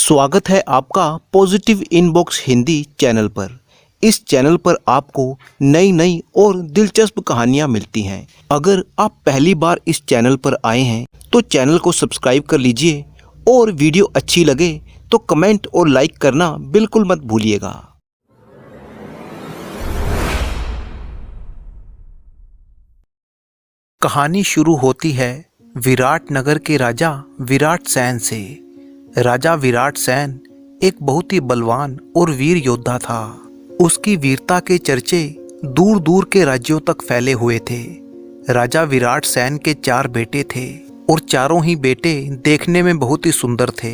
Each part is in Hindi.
स्वागत है आपका पॉजिटिव इनबॉक्स हिंदी चैनल पर। इस चैनल पर आपको नई नई और दिलचस्प कहानियाँ मिलती हैं। अगर आप पहली बार इस चैनल पर आए हैं तो चैनल को सब्सक्राइब कर लीजिए और वीडियो अच्छी लगे तो कमेंट और लाइक करना बिल्कुल मत भूलिएगा। कहानी शुरू होती है विराट नगर के राजा विराट सेन से। राजा विराट सेन एक बहुत ही बलवान और वीर योद्धा था। उसकी वीरता के चर्चे दूर दूर के राज्यों तक फैले हुए थे। राजा विराट सेन के 4 बेटे थे और चारों ही बेटे देखने में बहुत ही सुंदर थे।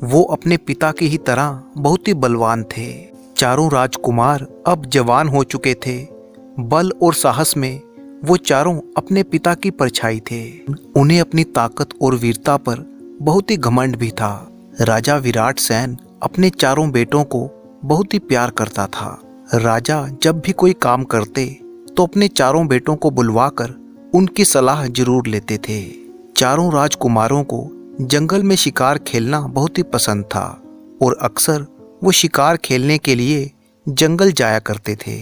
वो अपने पिता की ही तरह बहुत ही बलवान थे। चारों राजकुमार अब जवान हो चुके थे। बल और साहस में वो चारों अपने पिता की परछाई थे। उन्हें अपनी ताकत और वीरता पर बहुत ही घमंड भी था। राजा विराट सेन अपने चारों बेटों को बहुत ही प्यार करता था। राजा जब भी कोई काम करते तो अपने चारों बेटों को बुलवाकर उनकी सलाह जरूर लेते थे। चारों राजकुमारों को जंगल में शिकार खेलना बहुत ही पसंद था और अक्सर वो शिकार खेलने के लिए जंगल जाया करते थे।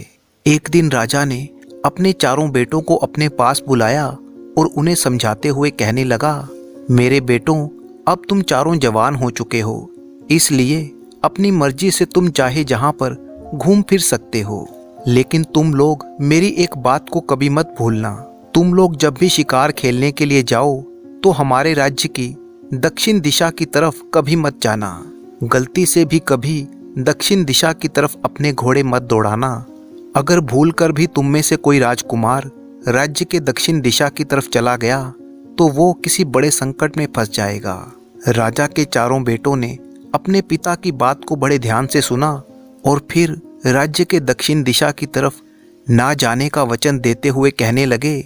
एक दिन राजा ने अपने चारों बेटों को अपने पास बुलाया और उन्हें समझाते हुए कहने लगा, मेरे बेटों, अब तुम चारों जवान हो चुके हो, इसलिए अपनी मर्जी से तुम चाहे जहां पर घूम फिर सकते हो। लेकिन तुम लोग मेरी एक बात को कभी मत भूलना। तुम लोग जब भी शिकार खेलने के लिए जाओ तो हमारे राज्य की दक्षिण दिशा की तरफ कभी मत जाना। गलती से भी कभी दक्षिण दिशा की तरफ अपने घोड़े मत दौड़ाना। अगर भूल कर भी तुम में से कोई राजकुमार राज्य के दक्षिण दिशा की तरफ चला गया तो वो किसी बड़े संकट में फंस जाएगा। राजा के चारों बेटों ने अपने पिता की बात को बड़े ध्यान से सुना और फिर राज्य के दक्षिण दिशा की तरफ ना जाने का वचन देते हुए कहने लगे,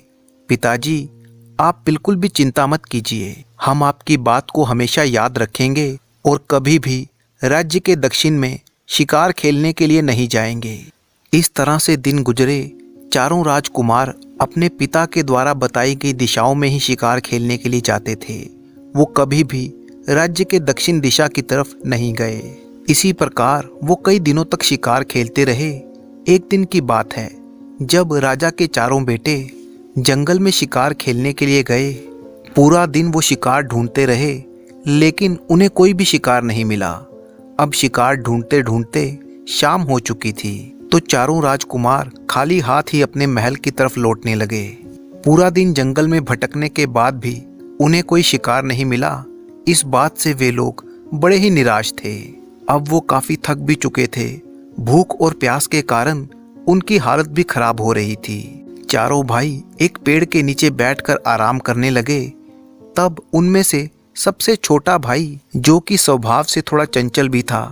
पिताजी, आप बिल्कुल भी चिंता मत कीजिए। हम आपकी बात को हमेशा याद रखेंगे और कभी भी राज्य के दक्षिण में शिकार खेलने के लिए नहीं जाएंगे। इस तरह से दिन गुजरे। चारों राजकुमार अपने पिता के द्वारा बताई गई दिशाओं में ही शिकार खेलने के लिए जाते थे। वो कभी भी राज्य के दक्षिण दिशा की तरफ नहीं गए। इसी प्रकार वो कई दिनों तक शिकार खेलते रहे। एक दिन की बात है जब राजा के चारों बेटे जंगल में शिकार खेलने के लिए गए। पूरा दिन वो शिकार ढूंढते रहे लेकिन उन्हें कोई भी शिकार नहीं मिला। अब शिकार ढूंढते ढूंढते शाम हो चुकी थी तो चारों राजकुमार खाली हाथ ही अपने महल की तरफ लौटने लगे। पूरा दिन जंगल में भटकने के बाद भी उन्हें कोई शिकार नहीं मिला। इस बात से वे लोग बड़े ही निराश थे। अब वो काफी थक भी चुके थे। भूख और प्यास के कारण उनकी हालत भी खराब हो रही थी। चारों भाई एक पेड़ के नीचे बैठकर आराम करने लगे। तब उनमें से सबसे छोटा भाई, जो कि स्वभाव से थोड़ा चंचल भी था,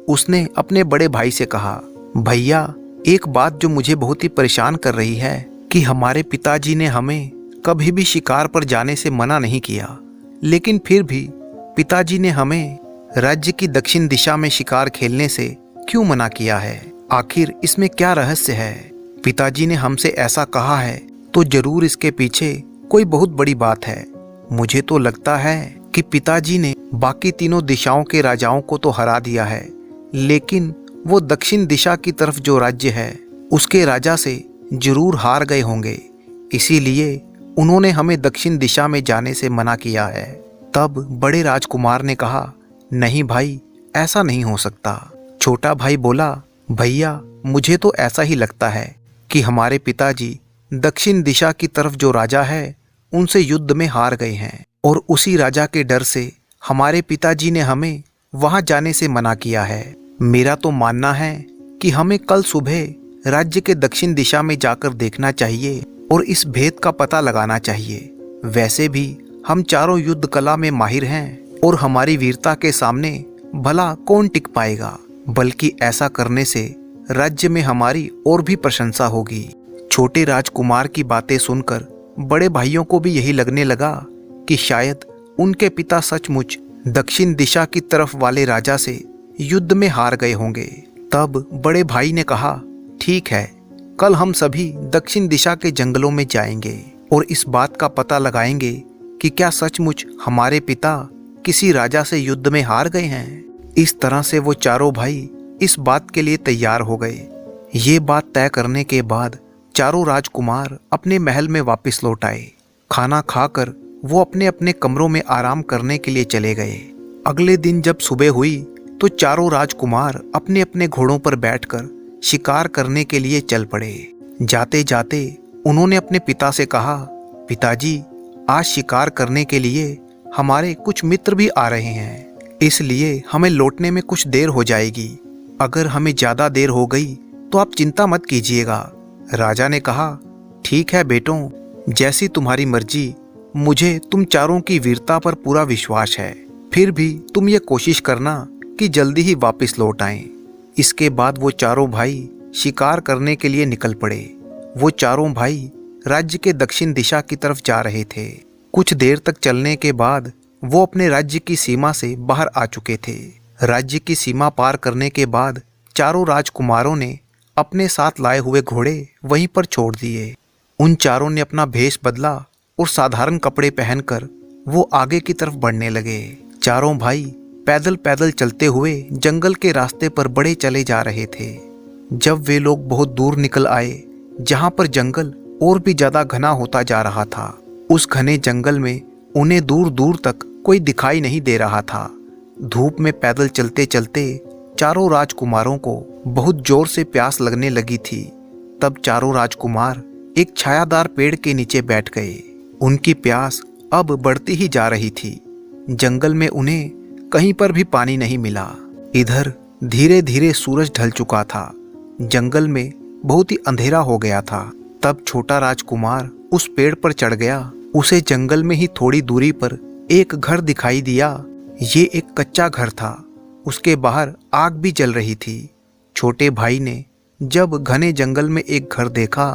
उसने अपने बड़े भाई से कहा, भैया, एक बात जो मुझे बहुत ही परेशान कर रही है कि हमारे पिताजी ने हमें कभी भी शिकार पर जाने से मना नहीं किया, लेकिन फिर भी पिताजी ने हमें राज्य की दक्षिण दिशा में शिकार खेलने से क्यों मना किया है? आखिर इसमें क्या रहस्य है? पिताजी ने हमसे ऐसा कहा है तो जरूर इसके पीछे कोई बहुत बड़ी बात है। मुझे तो लगता है कि पिताजी ने बाकी तीनों दिशाओं के राजाओं को तो हरा दिया है, लेकिन वो दक्षिण दिशा की तरफ जो राज्य है उसके राजा से जरूर हार गए होंगे, इसीलिए उन्होंने हमें दक्षिण दिशा में जाने से मना किया है। तब बड़े राजकुमार ने कहा, नहीं भाई, ऐसा नहीं हो सकता। छोटा भाई बोला, भैया, मुझे तो ऐसा ही लगता है कि हमारे पिताजी दक्षिण दिशा की तरफ जो राजा है उनसे युद्ध में हार गए हैं और उसी राजा के डर से हमारे पिताजी ने हमें वहां जाने से मना किया है। मेरा तो मानना है कि हमें कल सुबह राज्य के दक्षिण दिशा में जाकर देखना चाहिए और इस भेद का पता लगाना चाहिए। वैसे भी हम चारों युद्ध कला में माहिर हैं और हमारी वीरता के सामने भला कौन टिक पाएगा, बल्कि ऐसा करने से राज्य में हमारी और भी प्रशंसा होगी। छोटे राजकुमार की बातें सुनकर बड़े भाइयों को भी यही लगने लगा कि शायद उनके पिता सचमुच दक्षिण दिशा की तरफ वाले राजा से युद्ध में हार गए होंगे। तब बड़े भाई ने कहा, ठीक है, कल हम सभी दक्षिण दिशा के जंगलों में जाएंगे और इस बात का पता लगाएंगे कि क्या सचमुच हमारे पिता किसी राजा से युद्ध में हार गए हैं। इस तरह से वो चारों भाई इस बात के लिए तैयार हो गए। ये बात तय करने के बाद चारों राजकुमार अपने महल में वापस लौट आए। खाना खाकर वो अपने अपने कमरों में आराम करने के लिए चले गए। अगले दिन जब सुबह हुई तो चारों राजकुमार अपने अपने घोड़ों पर बैठकर शिकार करने के लिए चल पड़े। जाते जाते उन्होंने अपने पिता से कहा, पिताजी, आज शिकार करने के लिए हमारे कुछ मित्र भी आ रहे हैं, इसलिए हमें लौटने में कुछ देर हो जाएगी। अगर हमें ज़्यादा देर हो गई तो आप चिंता मत कीजिएगा। राजा ने कहा, ठीक है बेटों, जैसी तुम्हारी मर्जी। मुझे तुम चारों की वीरता पर पूरा विश्वास है, फिर भी तुम ये कोशिश करना कि जल्दी ही वापस लौट आएं। इसके बाद वो चारों भाई शिकार करने के लिए निकल पड़े। वो चारों भाई राज्य के दक्षिण दिशा की तरफ जा रहे थे। कुछ देर तक चलने के बाद वो अपने राज्य की सीमा से बाहर आ चुके थे। राज्य की सीमा पार करने के बाद चारों राजकुमारों ने अपने साथ लाए हुए घोड़े वहीं पर छोड़ दिए। उन चारों ने अपना भेष बदला और साधारण कपड़े पहनकर वो आगे की तरफ बढ़ने लगे। चारों भाई पैदल पैदल चलते हुए जंगल के रास्ते पर बढ़े चले जा रहे थे। जब वे लोग बहुत दूर निकल आए, जहां पर जंगल और भी ज्यादा घना होता जा रहा था, उस घने जंगल में उन्हें दूर दूर तक कोई दिखाई नहीं दे रहा था। धूप में पैदल चलते चलते चारों राजकुमारों को बहुत जोर से प्यास लगने लगी थी। तब चारों राजकुमार एक छायादार पेड़ के नीचे बैठ गए। उनकी प्यास अब बढ़ती ही जा रही थी। जंगल में उन्हें कहीं पर भी पानी नहीं मिला। इधर धीरे धीरे सूरज ढल चुका था। जंगल में बहुत ही अंधेरा हो गया था। तब छोटा राजकुमार उस पेड़ पर चढ़ गया। उसे जंगल में ही थोड़ी दूरी पर एक घर दिखाई दिया। ये एक कच्चा घर था। उसके बाहर आग भी जल रही थी। छोटे भाई ने जब घने जंगल में एक घर देखा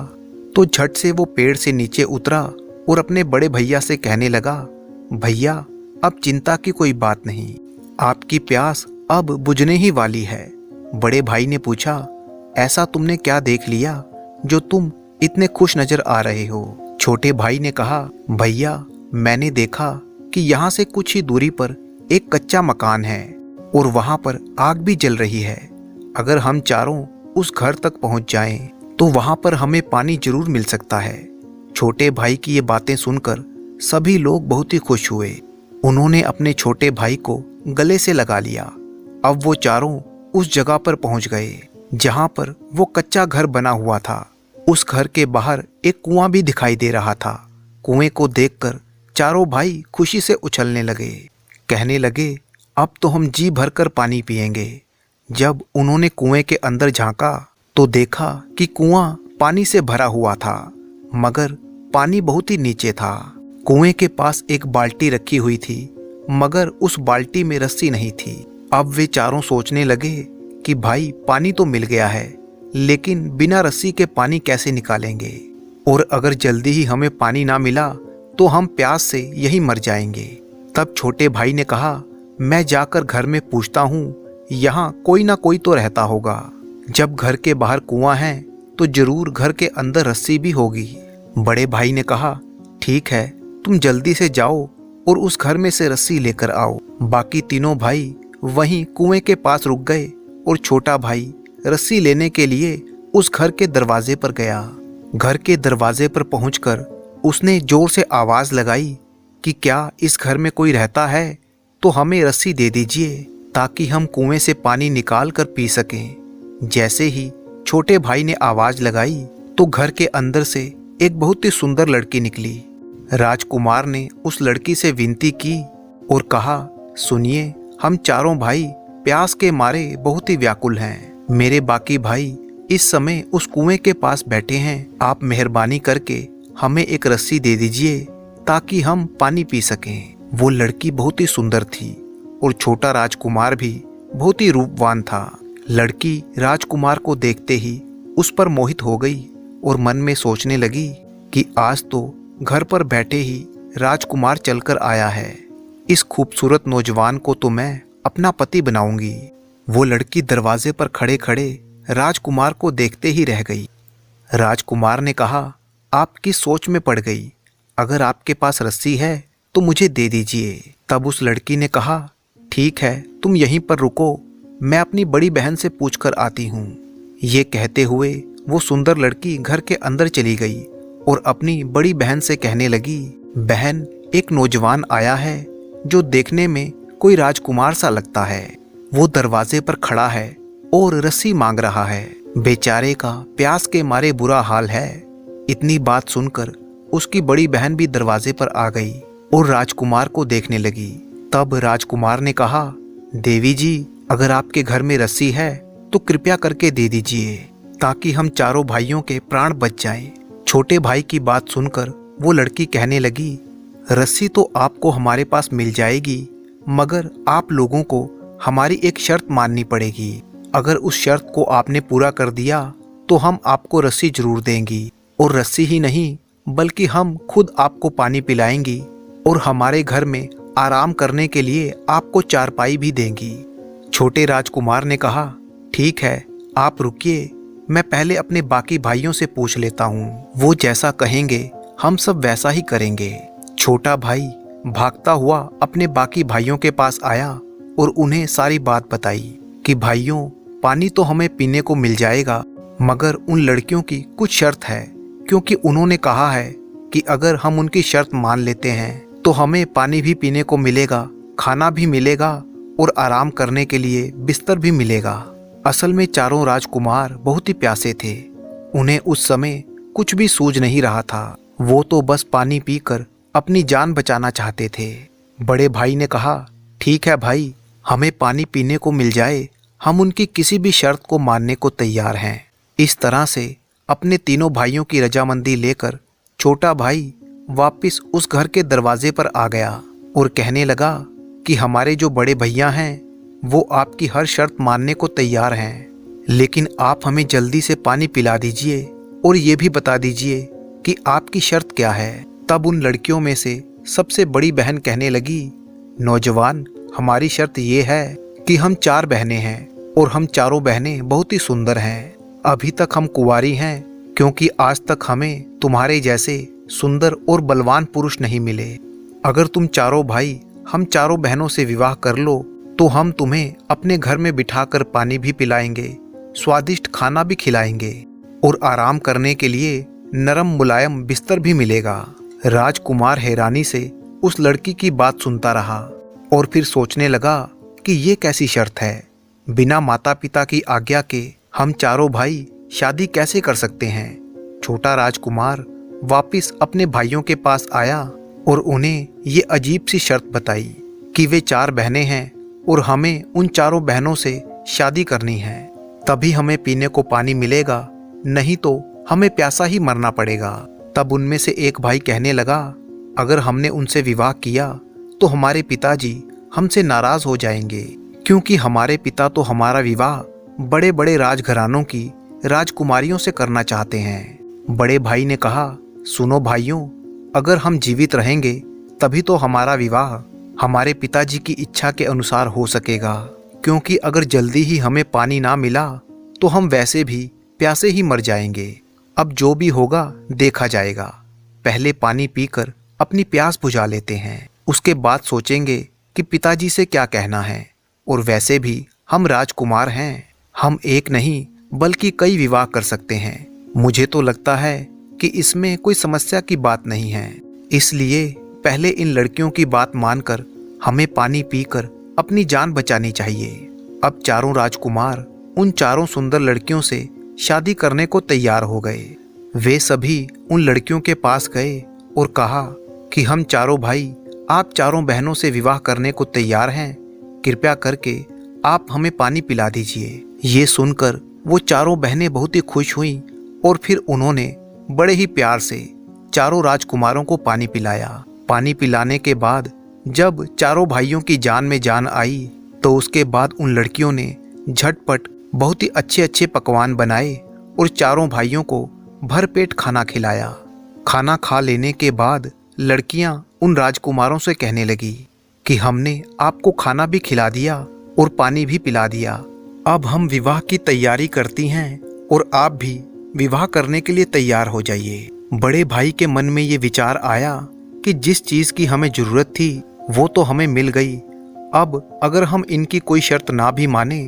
तो झट से वो पेड़ से नीचे उतरा और अपने बड़े भैया से कहने लगा, भैया, अब चिंता की कोई बात नहीं, आपकी प्यास अब बुझने ही वाली है। बड़े भाई ने पूछा, ऐसा तुमने क्या देख लिया जो तुम इतने खुश नजर आ रहे हो? छोटे भाई ने कहा, भैया, मैंने देखा कि यहाँ से कुछ ही दूरी पर एक कच्चा मकान है और वहाँ पर आग भी जल रही है। अगर हम चारों उस घर तक पहुँच जाएं, तो वहाँ पर हमें पानी जरूर मिल सकता है। छोटे भाई की ये बातें सुनकर सभी लोग बहुत ही खुश हुए। उन्होंने अपने छोटे भाई को गले से लगा लिया। अब वो चारों उस जगह पर पहुँच गए जहाँ पर वो कच्चा घर बना हुआ था। उस घर के बाहर एक कुआं भी दिखाई दे रहा था। कुएं को देखकर चारों भाई खुशी से उछलने लगे। कहने लगे, अब तो हम जी भरकर पानी पिएंगे। जब उन्होंने कुएं के अंदर झांका तो देखा कि कुआं पानी से भरा हुआ था, मगर पानी बहुत ही नीचे था। कुएं के पास एक बाल्टी रखी हुई थी, मगर उस बाल्टी में रस्सी नहीं थी। अब वे चारों सोचने लगे कि भाई, पानी तो मिल गया है, लेकिन बिना रस्सी के पानी कैसे निकालेंगे? और अगर जल्दी ही हमें पानी ना मिला तो हम प्यास से यहीं मर जाएंगे। तब छोटे भाई ने कहा, मैं जाकर घर में पूछता हूँ, यहाँ कोई ना कोई तो रहता होगा। जब घर के बाहर कुआं है तो जरूर घर के अंदर रस्सी भी होगी। बड़े भाई ने कहा, ठीक है, तुम जल्दी से जाओ और उस घर में से रस्सी लेकर आओ। बाकी तीनों भाई वहीं कुएं के पास रुक गए और छोटा भाई रस्सी लेने के लिए उस घर के दरवाजे पर गया। घर के दरवाजे पर पहुंचकर उसने जोर से आवाज लगाई कि क्या इस घर में कोई रहता है तो हमें रस्सी दे दीजिए, ताकि हम कुएं से पानी निकाल कर पी सकें। जैसे ही छोटे भाई ने आवाज लगाई तो घर के अंदर से एक बहुत ही सुंदर लड़की निकली। राजकुमार ने उस लड़की से विनती की और कहा, सुनिए, हम चारों भाई प्यास के मारे बहुत ही व्याकुल हैं। मेरे बाकी भाई इस समय उस कुएं के पास बैठे हैं। आप मेहरबानी करके हमें एक रस्सी दे दीजिए ताकि हम पानी पी सकें। वो लड़की बहुत ही सुंदर थी और छोटा राजकुमार भी बहुत ही रूपवान था। लड़की राजकुमार को देखते ही उस पर मोहित हो गई और मन में सोचने लगी कि आज तो घर पर बैठे ही राजकुमार चलकर आया है। इस खूबसूरत नौजवान को तो मैं अपना पति बनाऊंगी। वो लड़की दरवाजे पर खड़े खड़े राजकुमार को देखते ही रह गई। राजकुमार ने कहा, आपकी सोच में पड़ गई, अगर आपके पास रस्सी है तो मुझे दे दीजिए। तब उस लड़की ने कहा, ठीक है, तुम यहीं पर रुको, मैं अपनी बड़ी बहन से पूछकर आती हूँ। ये कहते हुए वो सुंदर लड़की घर के अंदर चली गई और अपनी बड़ी बहन से कहने लगी, बहन, एक नौजवान आया है जो देखने में कोई राजकुमार सा लगता है। वो दरवाजे पर खड़ा है और रस्सी मांग रहा है। बेचारे का प्यास के मारे बुरा हाल है। इतनी बात सुनकर उसकी बड़ी बहन भी दरवाजे पर आ गई और राजकुमार को देखने लगी। तब राजकुमार ने कहा, देवी जी, अगर आपके घर में रस्सी है तो कृपया करके दे दीजिए ताकि हम चारों भाइयों के प्राण बच जाएं। छोटे भाई की बात सुनकर वो लड़की कहने लगी, रस्सी तो आपको हमारे पास मिल जाएगी, मगर आप लोगों को हमारी एक शर्त माननी पड़ेगी। अगर उस शर्त को आपने पूरा कर दिया तो हम आपको रस्सी जरूर देंगी, और रस्सी ही नहीं बल्कि हम खुद आपको पानी पिलाएंगी और हमारे घर में आराम करने के लिए आपको चारपाई भी देंगी। छोटे राजकुमार ने कहा, ठीक है, आप रुकिए, मैं पहले अपने बाकी भाइयों से पूछ लेता हूँ। वो जैसा कहेंगे हम सब वैसा ही करेंगे। छोटा भाई भागता हुआ अपने बाकी भाइयों के पास आया और उन्हें सारी बात बताई कि भाइयों, पानी तो हमें पीने को मिल जाएगा, मगर उन लड़कियों की कुछ शर्त है, क्योंकि उन्होंने कहा है कि अगर हम उनकी शर्त मान लेते हैं तो हमें पानी भी पीने को मिलेगा, खाना भी मिलेगा और आराम करने के लिए बिस्तर भी मिलेगा। असल में चारों राजकुमार बहुत ही प्यासे थे। उन्हें उस समय कुछ भी सूझ नहीं रहा था। वो तो बस पानी पीकर अपनी जान बचाना चाहते थे। बड़े भाई ने कहा, ठीक है भाई, हमें पानी पीने को मिल जाए, हम उनकी किसी भी शर्त को मानने को तैयार हैं। इस तरह से अपने तीनों भाइयों की रजामंदी लेकर छोटा भाई वापस उस घर के दरवाजे पर आ गया और कहने लगा कि हमारे जो बड़े भैया हैं वो आपकी हर शर्त मानने को तैयार हैं, लेकिन आप हमें जल्दी से पानी पिला दीजिए और ये भी बता दीजिए कि आपकी शर्त क्या है। तब उन लड़कियों में से सबसे बड़ी बहन कहने लगी, नौजवान, हमारी शर्त ये है कि हम 4 बहनें हैं और हम चारों बहनें बहुत ही सुंदर हैं। अभी तक हम कुंवारी हैं क्योंकि आज तक हमें तुम्हारे जैसे सुंदर और बलवान पुरुष नहीं मिले। अगर तुम चारों भाई हम चारों बहनों से विवाह कर लो तो हम तुम्हें अपने घर में बिठाकर पानी भी पिलाएंगे, स्वादिष्ट खाना भी खिलाएंगे और आराम करने के लिए नरम मुलायम बिस्तर भी मिलेगा। राजकुमार हैरानी से उस लड़की की बात सुनता रहा और फिर सोचने लगा कि ये कैसी शर्त है। बिना माता पिता की आज्ञा के हम चारों भाई शादी कैसे कर सकते हैं। छोटा राजकुमार वापस अपने भाइयों के पास आया और उन्हें ये अजीब सी शर्त बताई कि वे 4 बहनें हैं और हमें उन चारों बहनों से शादी करनी है, तभी हमें पीने को पानी मिलेगा, नहीं तो हमें प्यासा ही मरना पड़ेगा। तब उनमें से एक भाई कहने लगा, अगर हमने उनसे विवाह किया तो हमारे पिताजी हमसे नाराज हो जाएंगे, क्योंकि हमारे पिता तो हमारा विवाह बड़े बड़े राजघरानों की राजकुमारियों से करना चाहते हैं। बड़े भाई ने कहा, सुनो भाइयों, अगर हम जीवित रहेंगे तभी तो हमारा विवाह हमारे पिताजी की इच्छा के अनुसार हो सकेगा, क्योंकि अगर जल्दी ही हमें पानी ना मिला तो हम वैसे भी प्यासे ही मर जाएंगे। अब जो भी होगा देखा जाएगा, पहले पानी पीकर अपनी प्यास बुझा लेते हैं, उसके बाद सोचेंगे कि पिताजी से क्या कहना है। और वैसे भी हम राजकुमार हैं, हम एक नहीं बल्कि कई विवाह कर सकते हैं। मुझे तो लगता है कि इसमें कोई समस्या की बात नहीं है, इसलिए पहले इन लड़कियों की बात मानकर हमें पानी पीकर अपनी जान बचानी चाहिए। अब चारों राजकुमार उन चारों सुंदर लड़कियों से शादी करने को तैयार हो गए। वे सभी उन लड़कियों के पास गए और कहा कि हम चारों भाई आप चारों बहनों से विवाह करने को तैयार हैं, कृपया करके आप हमें पानी पिला दीजिए। ये सुनकर वो चारों बहनें बहुत ही खुश हुईं और फिर उन्होंने बड़े ही प्यार से चारों राजकुमारों को पानी पिलाया। पानी पिलाने के बाद जब चारों भाइयों की जान में जान आई तो उसके बाद उन लड़कियों ने झटपट बहुत ही अच्छे अच्छे पकवान बनाए और चारों भाइयों को भरपेट खाना खिलाया। खाना खा लेने के बाद लड़कियां उन राजकुमारों से कहने लगी कि हमने आपको खाना भी खिला दिया और पानी भी पिला दिया, अब हम विवाह की तैयारी करती हैं और आप भी विवाह करने के लिए तैयार हो जाइए। बड़े भाई के मन में ये विचार आया कि जिस चीज़ की हमें ज़रूरत थी वो तो हमें मिल गई, अब अगर हम इनकी कोई शर्त ना भी माने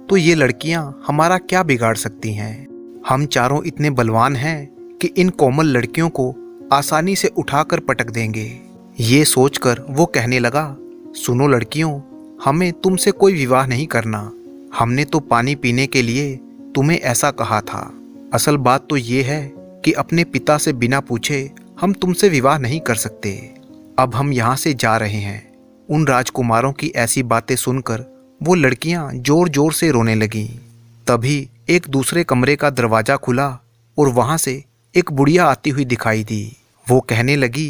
तो ये लड़कियां हमारा क्या बिगाड़ सकती हैं। हम चारों इतने बलवान हैं कि इन कोमल लड़कियों को आसानी से उठाकर पटक देंगे। ये सोचकर वो कहने लगा, सुनो लड़कियों, हमें तुमसे कोई विवाह नहीं करना। हमने तो पानी पीने के लिए तुम्हें ऐसा कहा था। असल बात तो ये है कि अपने पिता से बिना पूछे हम तुमसे विवाह नहीं कर सकते। अब हम यहाँ से जा रहे हैं। उन राजकुमारों की ऐसी बातें सुनकर वो लड़कियां जोर जोर से रोने लगीं। तभी एक दूसरे कमरे का दरवाजा खुला और वहां से एक बुढ़िया आती हुई दिखाई दी। वो कहने लगी,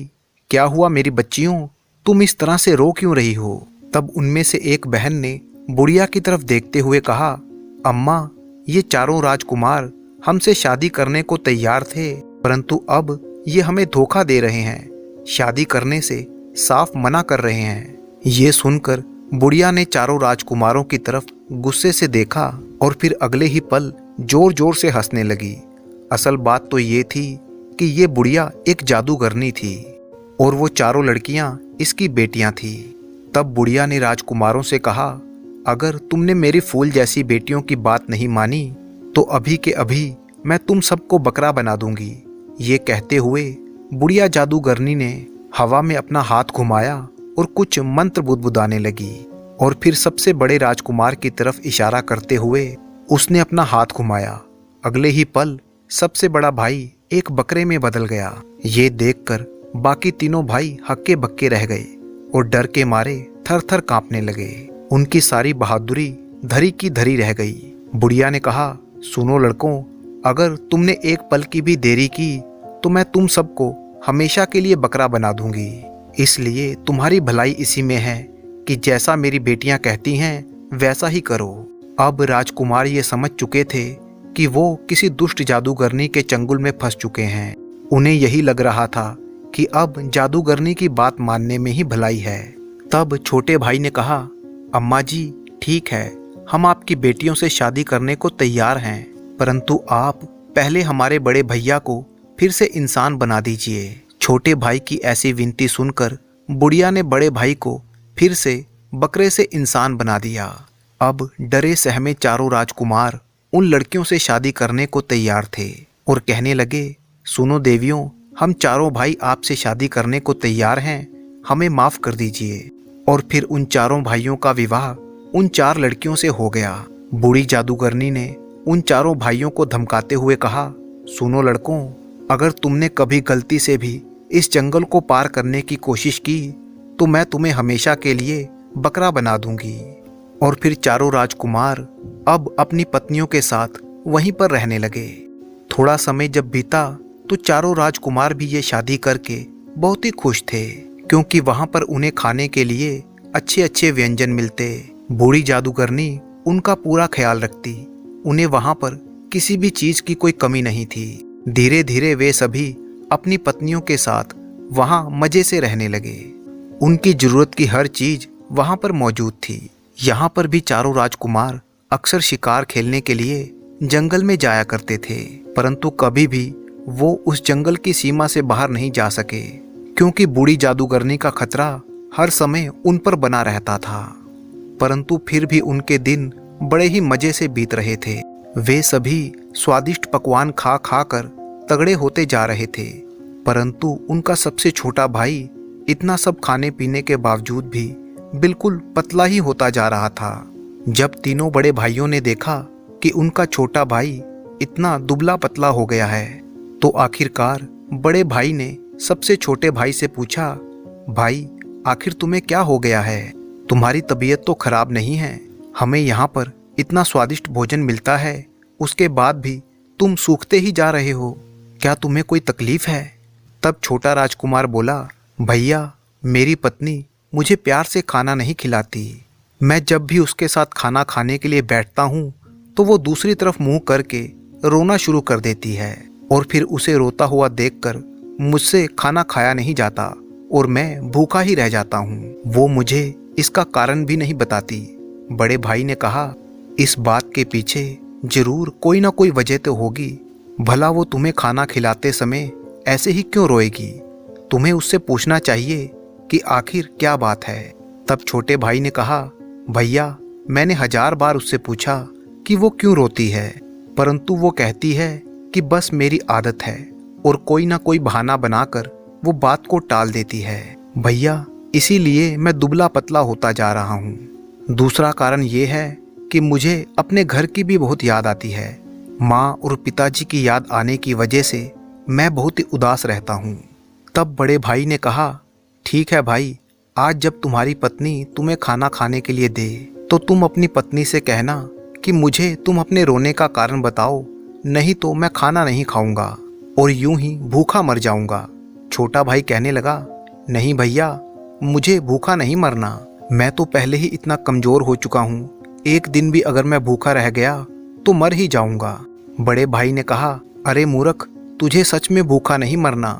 क्या हुआ मेरी बच्चियों, तुम इस तरह से रो क्यों रही हो? तब उनमें से एक बहन ने बुढ़िया की तरफ देखते हुए कहा, अम्मा, ये चारों राजकुमार हमसे शादी करने को तैयार थे, परंतु अब ये हमें धोखा दे रहे हैं, शादी करने से साफ मना कर रहे हैं। ये सुनकर बुढ़िया ने चारों राजकुमारों की तरफ गुस्से से देखा और फिर अगले ही पल जोर जोर से हंसने लगी। असल बात तो ये थी कि ये बुढ़िया एक जादूगरनी थी और वो चारों लड़कियां इसकी बेटियां थी। तब बुढ़िया ने राजकुमारों से कहा, अगर तुमने मेरी फूल जैसी बेटियों की बात नहीं मानी तो अभी के अभी मैं तुम सबको बकरा बना दूंगी। ये कहते हुए बुढ़िया जादूगरनी ने हवा में अपना हाथ घुमाया और कुछ मंत्र बुदबुदाने लगी और फिर सबसे बड़े राजकुमार की तरफ इशारा करते हुए उसने अपना हाथ घुमाया। अगले ही पल सबसे बड़ा भाई एक बकरे में बदल गया। ये देखकर बाकी तीनों भाई हक्के बक्के रह गए और डर के मारे थर थर कांपने लगे। उनकी सारी बहादुरी धरी की धरी रह गई। बुढ़िया ने कहा, सुनो लड़कों, अगर तुमने एक पल की भी देरी की तो मैं तुम सबको हमेशा के लिए बकरा बना दूंगी। इसलिए तुम्हारी भलाई इसी में है कि जैसा मेरी बेटियां कहती हैं वैसा ही करो। अब राजकुमार ये समझ चुके थे कि वो किसी दुष्ट जादूगरनी के चंगुल में फंस चुके हैं। उन्हें यही लग रहा था कि अब जादूगरनी की बात मानने में ही भलाई है। तब छोटे भाई ने कहा, अम्मा जी, ठीक है, हम आपकी बेटियों से शादी करने को तैयार हैं, परंतु आप पहले हमारे बड़े भैया को फिर से इंसान बना दीजिए। छोटे भाई की ऐसी विनती सुनकर बुढ़िया ने बड़े भाई को फिर से बकरे से इंसान बना दिया। अब डरे सहमे चारों राजकुमार उन लड़कियों से शादी करने को तैयार थे और कहने लगे, सुनो देवियों, हम चारों भाई आपसे शादी करने को तैयार हैं, हमें माफ कर दीजिए। और फिर उन चारों भाइयों का विवाह उन चार लड़कियों से हो गया। बूढ़ी जादूगरनी ने उन चारों भाइयों को धमकाते हुए कहा, सुनो लड़कों, अगर तुमने कभी गलती से भी इस जंगल को पार करने की कोशिश की तो मैं तुम्हें हमेशा के लिए बकरा बना दूंगी। और फिर चारों राजकुमार अब अपनी पत्नियों के साथ वहीं पर रहने लगे। थोड़ा समय जब बीता तो चारों राजकुमार भी ये शादी करके बहुत ही खुश थे, क्योंकि वहां पर उन्हें खाने के लिए अच्छे अच्छे व्यंजन मिलते। बूढ़ी जादूगरनी उनका पूरा ख्याल रखती, उन्हें वहां पर किसी भी चीज की कोई कमी नहीं थी। धीरे धीरे वे सभी अपनी पत्नियों के साथ वहां मजे से रहने लगे। उनकी जरूरत की हर चीज वहां पर मौजूद थी। यहाँ पर भी चारों राजकुमार अक्सर शिकार खेलने के लिए जंगल में जाया करते थे, परंतु कभी भी वो उस जंगल की सीमा से बाहर नहीं जा सके, क्योंकि बूढ़ी जादूगरनी का खतरा हर समय उन पर बना रहता था। परंतु फिर भी उनके दिन बड़े ही मजे से बीत रहे थे। वे सभी स्वादिष्ट पकवान खा खा कर तगड़े होते जा रहे थे, परंतु उनका सबसे छोटा भाई इतना सब खाने पीने के बावजूद भी बिल्कुल पतला ही होता जा रहा था। जब तीनों बड़े भाइयों ने देखा कि उनका छोटा भाई इतना दुबला पतला हो गया है, तो आखिरकार बड़े भाई ने सबसे छोटे भाई से पूछा, भाई, आखिर तुम्हें क्या हो गया है? तुम्हारी तबीयत तो खराब नहीं है, हमें यहाँ पर इतना स्वादिष्ट भोजन मिलता है, उसके बाद भी तुम सूखते ही जा रहे हो, क्या तुम्हें कोई तकलीफ है? तब छोटा राजकुमार बोला, भैया, मेरी पत्नी मुझे प्यार से खाना नहीं खिलाती। मैं जब भी उसके साथ खाना खाने के लिए बैठता हूँ तो वो दूसरी तरफ मुंह करके रोना शुरू कर देती है और फिर उसे रोता हुआ देखकर मुझसे खाना खाया नहीं जाता और मैं भूखा ही रह जाता हूँ। वो मुझे इसका कारण भी नहीं बताती। बड़े भाई ने कहा, इस बात के पीछे जरूर कोई ना कोई वजह तो होगी, भला वो तुम्हें खाना खिलाते समय ऐसे ही क्यों रोएगी? तुम्हें उससे पूछना चाहिए कि आखिर क्या बात है। तब छोटे भाई ने कहा, भैया मैंने 1000 बार उससे पूछा कि वो क्यों रोती है, परंतु वो कहती है कि बस मेरी आदत है और कोई ना कोई बहाना बनाकर वो बात को टाल देती है। भैया इसीलिए मैं दुबला पतला होता जा रहा हूँ। दूसरा कारण ये है कि मुझे अपने घर की भी बहुत याद आती है। माँ और पिताजी की याद आने की वजह से मैं बहुत ही उदास रहता हूँ। तब बड़े भाई ने कहा, ठीक है भाई, आज जब तुम्हारी पत्नी तुम्हें खाना खाने के लिए दे तो तुम अपनी पत्नी से कहना कि मुझे तुम अपने रोने का कारण बताओ, नहीं तो मैं खाना नहीं खाऊंगा और यूं ही भूखा मर जाऊंगा। छोटा भाई कहने लगा, नहीं भैया, मुझे भूखा नहीं मरना, मैं तो पहले ही इतना कमज़ोर हो चुका हूँ, एक दिन भी अगर मैं भूखा रह गया तो मर ही जाऊंगा। बड़े भाई ने कहा, अरे मूर्ख, तुझे सच में भूखा नहीं मरना,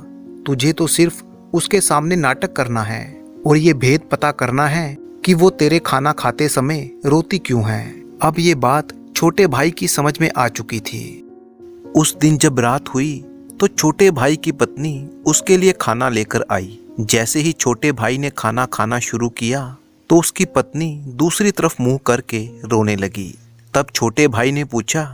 तुझे तो सिर्फ उसके सामने नाटक करना है और ये भेद पता करना है कि वो तेरे खाना खाते समय रोती क्यों है। अब ये बात छोटे भाई की समझ में आ चुकी थी। उस दिन जब रात हुई तो छोटे भाई की पत्नी उसके लिए खाना लेकर आई। जैसे ही छोटे भाई ने खाना खाना शुरू किया तो उसकी पत्नी दूसरी तरफ मुंह करके रोने लगी। तब छोटे भाई ने पूछा,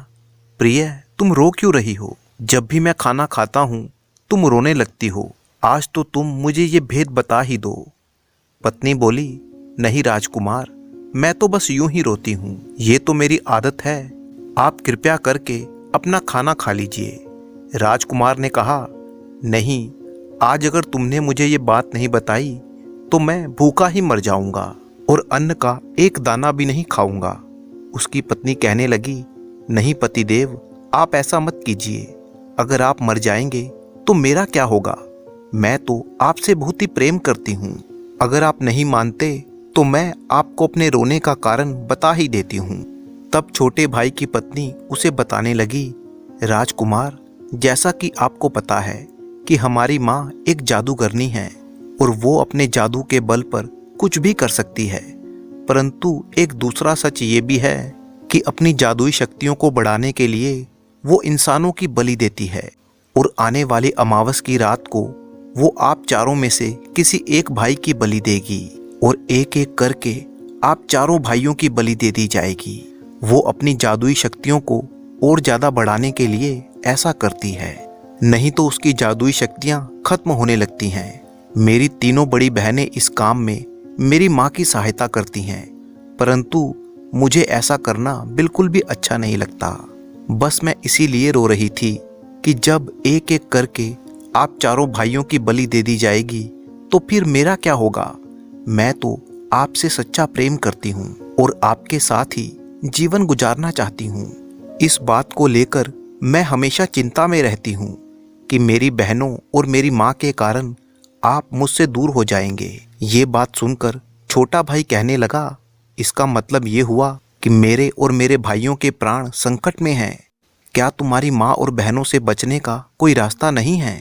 प्रिय तुम रो क्यों रही हो? जब भी मैं खाना खाता हूँ तुम रोने लगती हो, आज तो तुम मुझे ये भेद बता ही दो। पत्नी बोली, नहीं राजकुमार, मैं तो बस यूं ही रोती हूँ, ये तो मेरी आदत है, आप कृपया करके अपना खाना खा लीजिए। राजकुमार ने कहा, नहीं, आज अगर तुमने मुझे ये बात नहीं बताई तो मैं भूखा ही मर जाऊंगा और अन्न का एक दाना भी नहीं खाऊंगा। उसकी पत्नी कहने लगी, नहीं पतिदेव, आप ऐसा मत कीजिए, अगर आप मर जाएंगे तो मेरा क्या होगा? मैं तो आपसे बहुत ही प्रेम करती हूँ, अगर आप नहीं मानते तो मैं आपको अपने रोने का कारण बता ही देती हूँ। तब छोटे भाई की पत्नी उसे बताने लगी, राजकुमार, जैसा कि आपको पता है कि हमारी माँ एक जादूगरनी है और वो अपने जादू के बल पर कुछ भी कर सकती है, परंतु एक दूसरा सच ये भी है कि अपनी जादुई शक्तियों को बढ़ाने के लिए वो इंसानों की बलि देती है और आने वाली अमावस की रात को वो आप चारों में से किसी एक भाई की बलि देगी और एक एक करके आप चारों भाइयों की बलि दे दी जाएगी। वो अपनी जादुई शक्तियों को और ज्यादा बढ़ाने के लिए ऐसा करती है, नहीं तो उसकी जादुई शक्तियां खत्म होने लगती हैं। मेरी तीनों बड़ी बहनें इस काम में मेरी माँ की सहायता करती हैं, परंतु मुझे ऐसा करना बिल्कुल भी अच्छा नहीं लगता। बस मैं इसीलिए रो रही थी कि जब एक एक करके आप चारों भाइयों की बलि दे दी जाएगी तो फिर मेरा क्या होगा? मैं तो आपसे सच्चा प्रेम करती हूँ और आपके साथ ही जीवन गुजारना चाहती हूँ। इस बात को लेकर मैं हमेशा चिंता में रहती हूँ कि मेरी बहनों और मेरी माँ के कारण आप मुझसे दूर हो जाएंगे। ये बात सुनकर छोटा भाई कहने लगा, इसका मतलब ये हुआ कि मेरे और मेरे भाइयों के प्राण संकट में हैं। क्या तुम्हारी माँ और बहनों से बचने का कोई रास्ता नहीं है?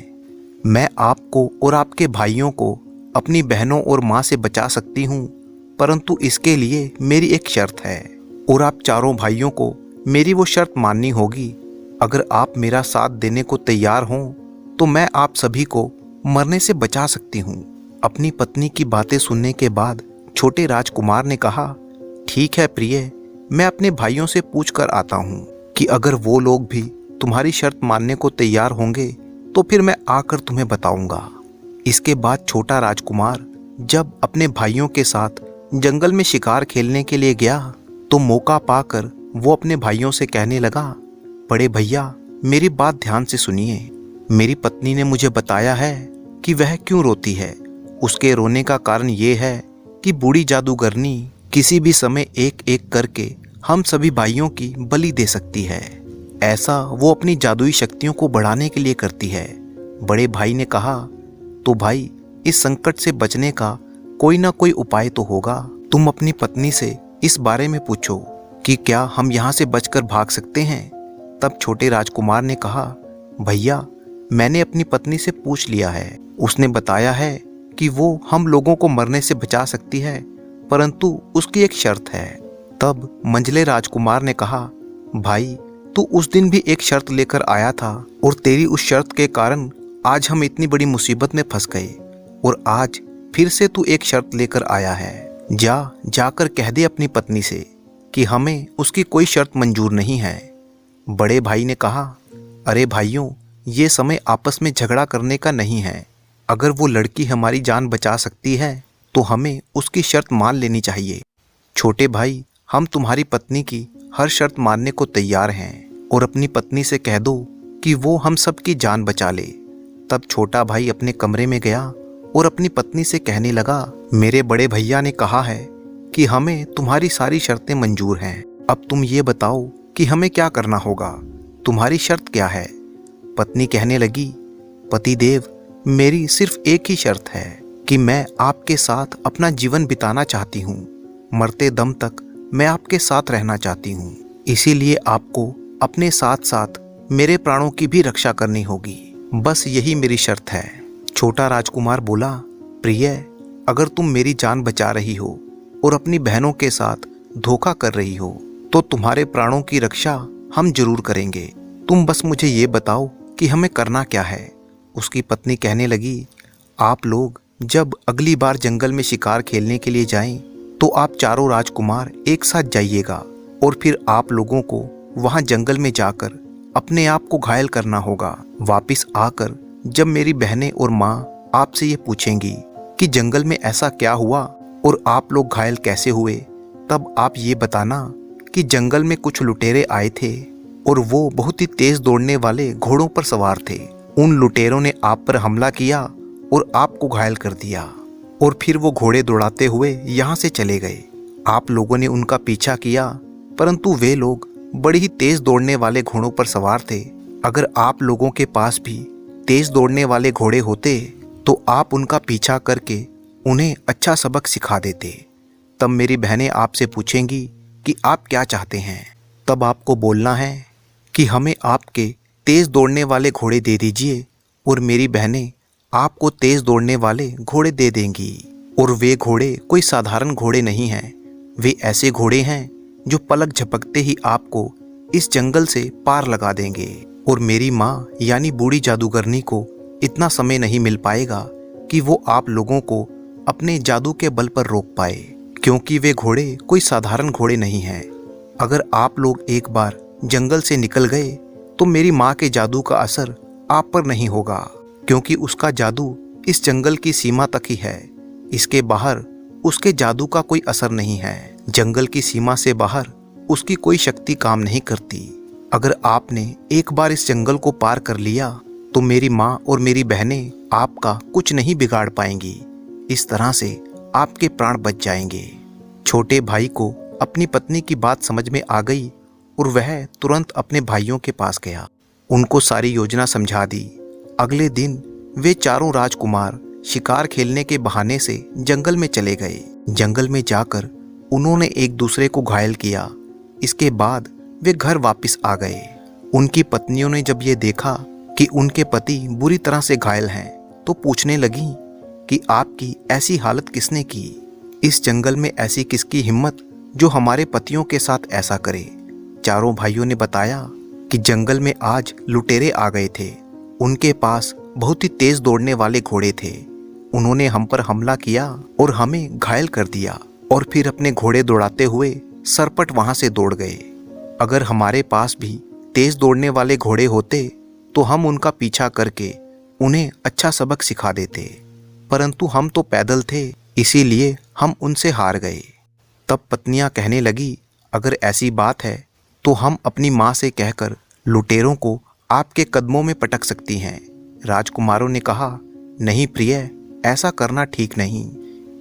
मैं आपको और आपके भाइयों को अपनी बहनों और माँ से बचा सकती हूँ, परंतु इसके लिए मेरी एक शर्त है और आप चारों भाइयों को मेरी वो शर्त माननी होगी। अगर आप मेरा साथ देने को तैयार हों तो मैं आप सभी को मरने से बचा सकती हूँ। अपनी पत्नी की बातें सुनने के बाद छोटे राजकुमार ने कहा, ठीक है प्रिय, मैं अपने भाइयों से पूछ कर आता हूँ कि अगर वो लोग भी तुम्हारी शर्त मानने को तैयार होंगे तो फिर मैं आकर तुम्हें बताऊंगा। इसके बाद छोटा राजकुमार जब अपने भाइयों के साथ जंगल में शिकार खेलने के लिए गया तो मौका पाकर वो अपने भाइयों से कहने लगा, बड़े भैया, मेरी बात ध्यान से सुनिए। मेरी पत्नी ने मुझे बताया है कि वह क्यों रोती है। उसके रोने का कारण ये है कि बूढ़ी जादूगरनी किसी भी समय एक एक करके हम सभी भाइयों की बलि दे सकती है। ऐसा वो अपनी जादुई शक्तियों को बढ़ाने के लिए करती है। बड़े भाई ने कहा, तो भाई, इस संकट से बचने का कोई ना कोई उपाय तो होगा। तुम अपनी पत्नी से इस बारे में पूछो कि क्या हम यहाँ से बचकर भाग सकते हैं। तब छोटे राजकुमार ने कहा, भैया, मैंने अपनी पत्नी से पूछ लिया है, उसने बताया है कि वो हम लोगों को मरने से बचा सकती है, परंतु उसकी एक शर्त है। तब मंझले राजकुमार ने कहा, भाई, तू उस दिन भी एक शर्त लेकर आया था और तेरी उस शर्त के कारण आज हम इतनी बड़ी मुसीबत में फंस गए और आज फिर से तू एक शर्त लेकर आया है। जाकर कह दे अपनी पत्नी से कि हमें उसकी कोई शर्त मंजूर नहीं है। बड़े भाई ने कहा, अरे भाइयों, ये समय आपस में झगड़ा करने का नहीं है। अगर वो लड़की हमारी जान बचा सकती है तो हमें उसकी शर्त मान लेनी चाहिए। छोटे भाई, हम तुम्हारी पत्नी की हर शर्त मानने को तैयार हैं और अपनी पत्नी से कह दो कि वो हम सब की जान बचा ले। तब छोटा भाई अपने कमरे में गया और अपनी पत्नी से कहने लगा, मेरे बड़े भैया ने कहा है कि हमें तुम्हारी सारी शर्तें मंजूर हैं। अब तुम ये बताओ कि हमें क्या करना होगा, तुम्हारी शर्त क्या है? पत्नी कहने लगी, पतिदेव, मेरी सिर्फ एक ही शर्त है कि मैं आपके साथ अपना जीवन बिताना चाहती हूँ। मरते दम तक मैं आपके साथ रहना चाहती हूँ। इसीलिए आपको अपने साथ साथ मेरे प्राणों की भी रक्षा करनी होगी। बस यही मेरी शर्त है। छोटा राजकुमार बोला, प्रिय, अगर तुम मेरी जान बचा रही हो और अपनी बहनों के साथ धोखा कर रही हो तो तुम्हारे प्राणों की रक्षा हम जरूर करेंगे। तुम बस मुझे ये बताओ कि हमें करना क्या है। उसकी पत्नी कहने लगी, आप लोग जब अगली बार जंगल में शिकार खेलने के लिए जाएं तो आप चारों राजकुमार एक साथ जाइएगा और फिर आप लोगों को वहां जंगल में जाकर अपने आप को घायल करना होगा। वापस आकर जब मेरी बहनें और माँ आपसे ये पूछेंगी कि जंगल में ऐसा क्या हुआ और आप लोग घायल कैसे हुए, तब आप ये बताना कि जंगल में कुछ लुटेरे आए थे और वो बहुत ही तेज दौड़ने वाले घोड़ों पर सवार थे। उन लुटेरों ने आप पर हमला किया और आपको घायल कर दिया और फिर वो घोड़े दौड़ाते हुए यहाँ से चले गए। आप लोगों ने उनका पीछा किया, परंतु वे लोग बड़ी ही तेज दौड़ने वाले घोड़ों पर सवार थे। अगर आप लोगों के पास भी तेज दौड़ने वाले घोड़े होते तो आप उनका पीछा करके उन्हें अच्छा सबक सिखा देते। तब मेरी बहनें आपसे पूछेंगी कि आप क्या चाहते हैं। तब आपको बोलना है कि हमें आपके तेज दौड़ने वाले घोड़े दे दीजिए और मेरी बहनें आपको तेज दौड़ने वाले घोड़े दे देंगी। और वे घोड़े कोई साधारण घोड़े नहीं हैं, वे ऐसे घोड़े हैं जो पलक झपकते ही आपको इस जंगल से पार लगा देंगे। और मेरी माँ यानी बूढ़ी जादूगरनी को इतना समय नहीं मिल पाएगा कि वो आप लोगों को अपने जादू के बल पर रोक पाए, क्योंकि वे घोड़े कोई साधारण घोड़े नहीं हैं। अगर आप लोग एक बार जंगल से निकल गए तो मेरी माँ के जादू का असर आप पर नहीं होगा, क्योंकि उसका जादू इस जंगल की सीमा तक ही है। इसके बाहर उसके जादू का कोई असर नहीं है। जंगल की सीमा से बाहर उसकी कोई शक्ति काम नहीं करती। अगर आपने एक बार इस जंगल को पार कर लिया तो मेरी माँ और मेरी बहनें आपका कुछ नहीं बिगाड़ पाएंगी। इस तरह से आपके प्राण बच जाएंगे। छोटे भाई को अपनी पत्नी की बात समझ में आ गई और वह तुरंत अपने भाइयों के पास गया, उनको सारी योजना समझा दी। अगले दिन वे चारों राजकुमार शिकार खेलने के बहाने से जंगल में चले गए। जंगल में जाकर उन्होंने एक दूसरे को घायल किया। इसके बाद वे घर वापस आ गए। उनकी पत्नियों ने जब ये देखा कि उनके पति बुरी तरह से घायल हैं तो पूछने लगी कि आपकी ऐसी हालत किसने की? इस जंगल में ऐसी किसकी हिम्मत जो हमारे पतियों के साथ ऐसा करे? चारों भाइयों ने बताया कि जंगल में आज लुटेरे आ गए थे। उनके पास बहुत ही तेज दौड़ने वाले घोड़े थे। उन्होंने हम पर हमला किया और हमें घायल कर दिया और फिर अपने घोड़े दौड़ाते हुए सरपट वहां से दौड़ गए। अगर हमारे पास भी तेज दौड़ने वाले घोड़े होते तो हम उनका पीछा करके उन्हें अच्छा सबक सिखा देते, परंतु हम तो पैदल थे, इसीलिए हम उनसे हार गए। तब पत्नियां कहने लगी, अगर ऐसी बात है तो हम अपनी माँ से कहकर लुटेरों को आपके कदमों में पटक सकती हैं। राजकुमारों ने कहा, नहीं प्रिय, ऐसा करना ठीक नहीं,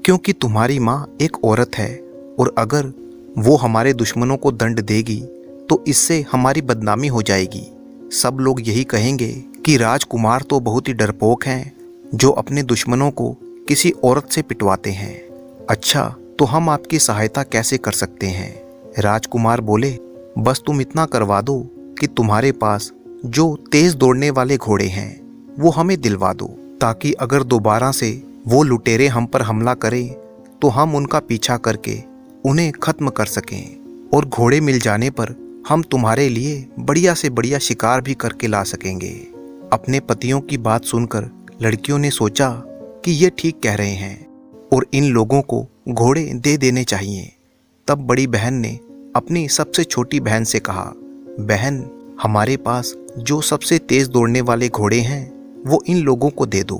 क्योंकि तुम्हारी माँ एक औरत है और अगर वो हमारे दुश्मनों को दंड देगी तो इससे हमारी बदनामी हो जाएगी। सब लोग यही कहेंगे कि राजकुमार तो बहुत ही डरपोक हैं जो अपने दुश्मनों को किसी औरत से पिटवाते हैं। अच्छा, तो हम आपकी सहायता कैसे कर सकते हैं? राजकुमार बोले, बस तुम इतना करवा दो कि तुम्हारे पास जो तेज दौड़ने वाले घोड़े हैं वो हमें दिलवा दो, ताकि अगर दोबारा से वो लुटेरे हम पर हमला करें तो हम उनका पीछा करके उन्हें खत्म कर सकें और घोड़े मिल जाने पर हम तुम्हारे लिए बढ़िया से बढ़िया शिकार भी करके ला सकेंगे। अपने पतियों की बात सुनकर लड़कियों ने सोचा कि ये ठीक कह रहे हैं और इन लोगों को घोड़े दे देने चाहिए। तब बड़ी बहन ने अपनी सबसे छोटी बहन से कहा, बहन, हमारे पास जो सबसे तेज दौड़ने वाले घोड़े हैं वो इन लोगों को दे दो।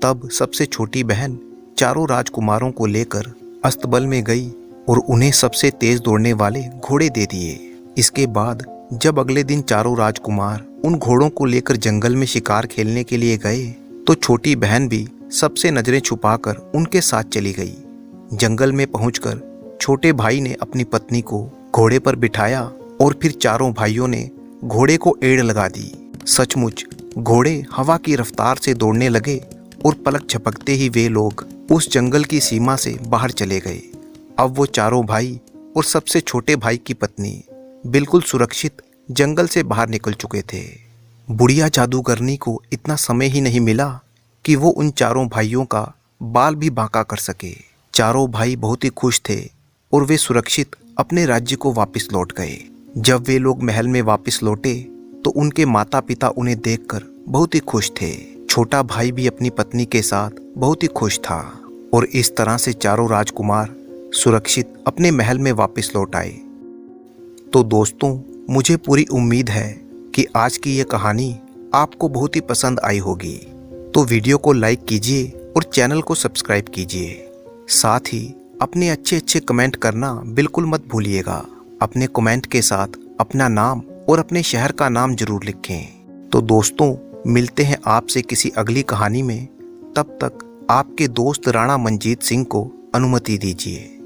तब सबसे छोटी बहन चारों राजकुमारों को लेकर अस्तबल में गई और उन्हें सबसे तेज दौड़ने वाले घोड़े दे दिए। इसके बाद जब अगले दिन चारों राजकुमार उन घोड़ों को लेकर जंगल में शिकार खेलने के लिए गए तो छोटी बहन भी सबसे नजरें छुपाकर उनके साथ चली गई। जंगल में पहुंचकर छोटे भाई ने अपनी पत्नी को घोड़े पर बिठाया और फिर चारों भाइयों ने घोड़े को एड़ लगा दी। सचमुच घोड़े हवा की रफ्तार से दौड़ने लगे और पलक झपकते ही वे लोग उस जंगल की सीमा से बाहर चले गए। अब वो चारों भाई और सबसे छोटे भाई की पत्नी बिल्कुल सुरक्षित जंगल से बाहर निकल चुके थे। बुढ़िया जादूगरनी को इतना समय ही नहीं मिला कि वो उन चारों भाइयों का बाल भी बांका कर सके। चारों भाई बहुत ही खुश थे और वे सुरक्षित अपने राज्य को वापस लौट गए। जब वे लोग महल में वापस लौटे तो उनके माता पिता उन्हें देखकर बहुत ही खुश थे। छोटा भाई भी अपनी पत्नी के साथ बहुत ही खुश था और इस तरह से चारों राजकुमार सुरक्षित अपने महल में वापस लौट आए। तो दोस्तों, मुझे पूरी उम्मीद है कि आज की ये कहानी आपको बहुत ही पसंद आई होगी। तो वीडियो को लाइक कीजिए और चैनल को सब्सक्राइब कीजिए। साथ ही अपने अच्छे कमेंट करना बिल्कुल मत भूलिएगा। अपने कमेंट के साथ अपना नाम और अपने शहर का नाम जरूर लिखें। तो दोस्तों, मिलते हैं आपसे किसी अगली कहानी में। तब तक आपके दोस्त राणा मंजीत सिंह को अनुमति दीजिए।